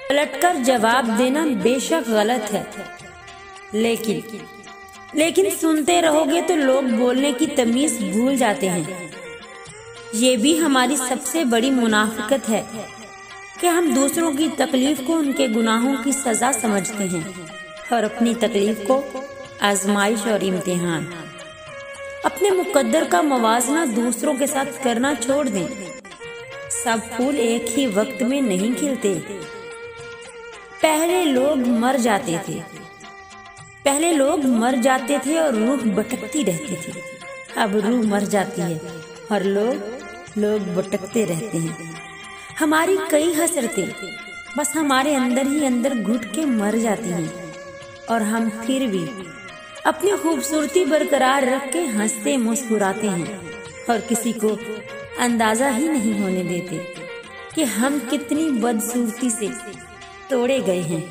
पलटकर जवाब देना बेशक गलत है, लेकिन सुनते रहोगे तो लोग बोलने की तमीज भूल जाते हैं। ये भी हमारी सबसे बड़ी मुनाफिकत है कि हम दूसरों की तकलीफ को उनके गुनाहों की सजा समझते हैं और अपनी तकलीफ को आजमाइश और इम्तिहान। अपने मुकद्दर का मवाजना दूसरों के साथ करना छोड़ दें। सब फूल एक ही वक्त में नहीं खिलते। पहले लोग मर जाते थे और रूह भटकती रहती थी। अब रूह मर जाती है और लोग भटकते रहते हैं। हमारी कई हसरतें बस हमारे अंदर ही अंदर घुट के मर जाती हैं और हम फिर भी अपनी खूबसूरती बरकरार रख के हंसते मुस्कुराते हैं और किसी को अंदाजा ही नहीं होने देते कि हम कितनी बदसूरती से तोड़े गए हैं।